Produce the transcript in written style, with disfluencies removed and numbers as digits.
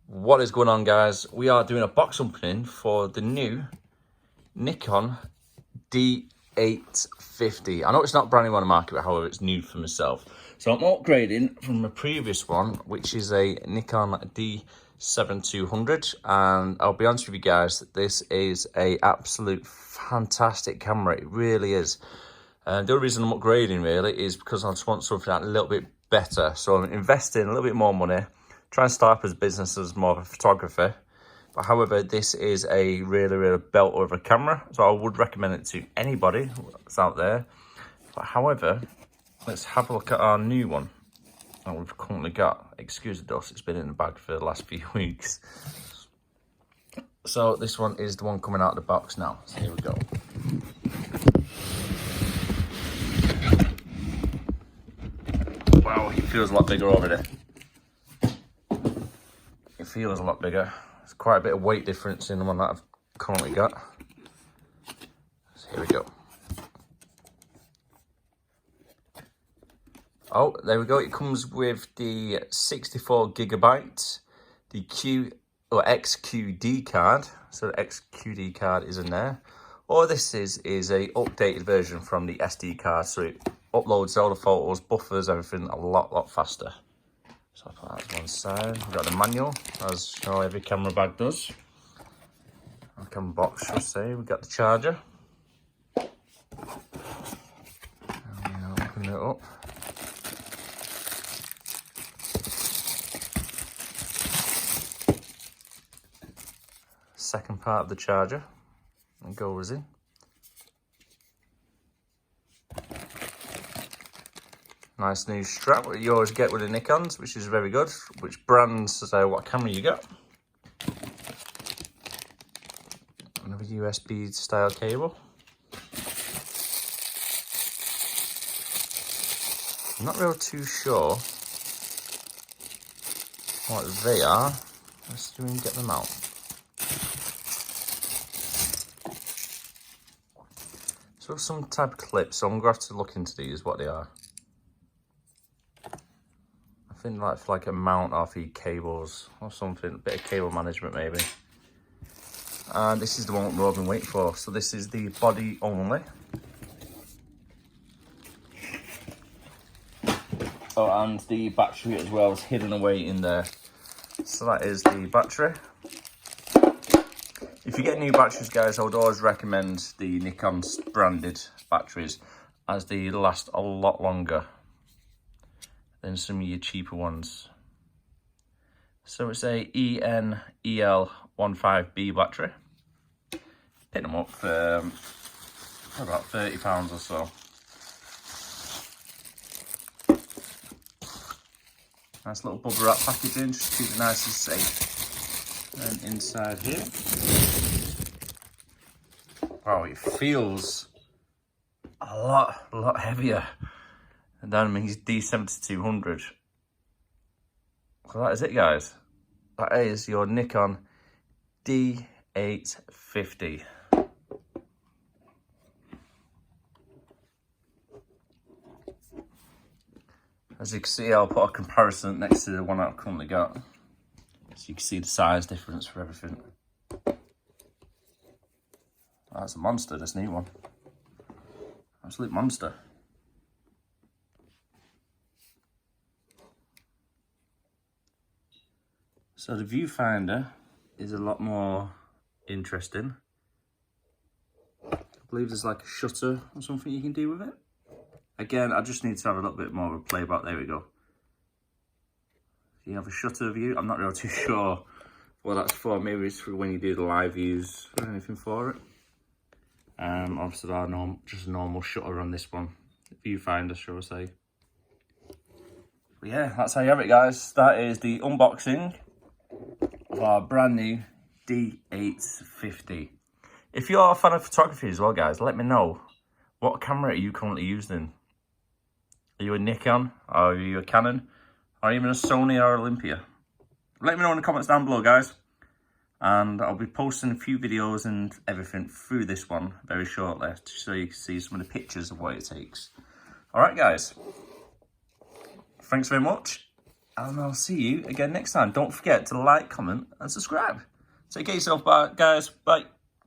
What is going on, guys? We are doing a box opening for the new Nikon D850. I know it's not brand new on the market, but however, it's new for myself. So I'm upgrading from a previous one, which is a Nikon D7200. And I'll be honest with you guys, this is a absolute fantastic camera. It really is. And the only reason I'm upgrading really is because I just want something a little bit better. So I'm investing a little bit more money. Try and start up as business as more of a photographer. But however, this is a really belt of a camera. So I would recommend it to anybody that's out there. But however, let's have a look at our new one that we've currently got. Excuse the dust, it's been in the bag for the last few weeks. So this one is the one coming out of the box now. So here we go. Wow, it feels a lot bigger already. It feels a lot bigger. There's quite a bit of weight difference in the one that I've currently got. So here we go. Oh, there we go. It comes with the 64 gigabyte, the XQD card. So the XQD card is in there. All this is a updated version from the SD card. So it uploads all the photos, buffers, everything a lot faster. So I'll put that to one side. We've got the manual, as you know, every camera bag does. Our camera box, should I say. We've got the charger. And we'll open it up. Second part of the charger. And goes in. Nice new strap, what you always get with the Nikons, which is very good. Which brands, so what camera you got. Another USB style cable. I'm not really too sure what they are. Let's see if we can get them out. So some type of clip, so I'm going to have to look into these, what they are. I think like a mount off your cables or something, a bit of cable management maybe. And this is the one we've been waiting for. So this is the body only. Oh, and the battery as well is hidden away in there. So that is the battery. If you get new batteries, guys, I would always recommend the Nikon branded batteries, as they last a lot longer than some of your cheaper ones. So it's a ENEL15B battery. Pick them up for about £30 or so. Nice little bubble wrap packaging, just to keep it nice and safe. And inside here, wow, it feels a lot heavier than my D7200. So that is it, guys. That is your Nikon D850. As you can see, I'll put a comparison next to the one I've currently got, so you can see the size difference for everything. That's a monster, this new one. Absolute monster. So the viewfinder is a lot more interesting. I believe there's like a shutter or something you can do with it. Again, I just need to have a little bit more of a playback. There we go. You have a shutter view. I'm not really too sure what that's for. Maybe it's for when you do the live views or anything for it. Obviously, just a normal shutter on this one. Viewfinder, shall I say. But yeah, that's how you have it, guys. That is the unboxing of our brand new D850. If you're a fan of photography as well, guys, let me know. What camera are you currently using? Are you a Nikon? Or are you a Canon? Or even a Sony or Olympia? Let me know in the comments down below, guys. And I'll be posting a few videos and everything through this one very shortly, so you can see some of the pictures of what it takes. Alright, guys. Thanks very much. and I'll see you again next time. Don't forget to like, comment, and subscribe. Take care of yourself, bye, guys. Bye.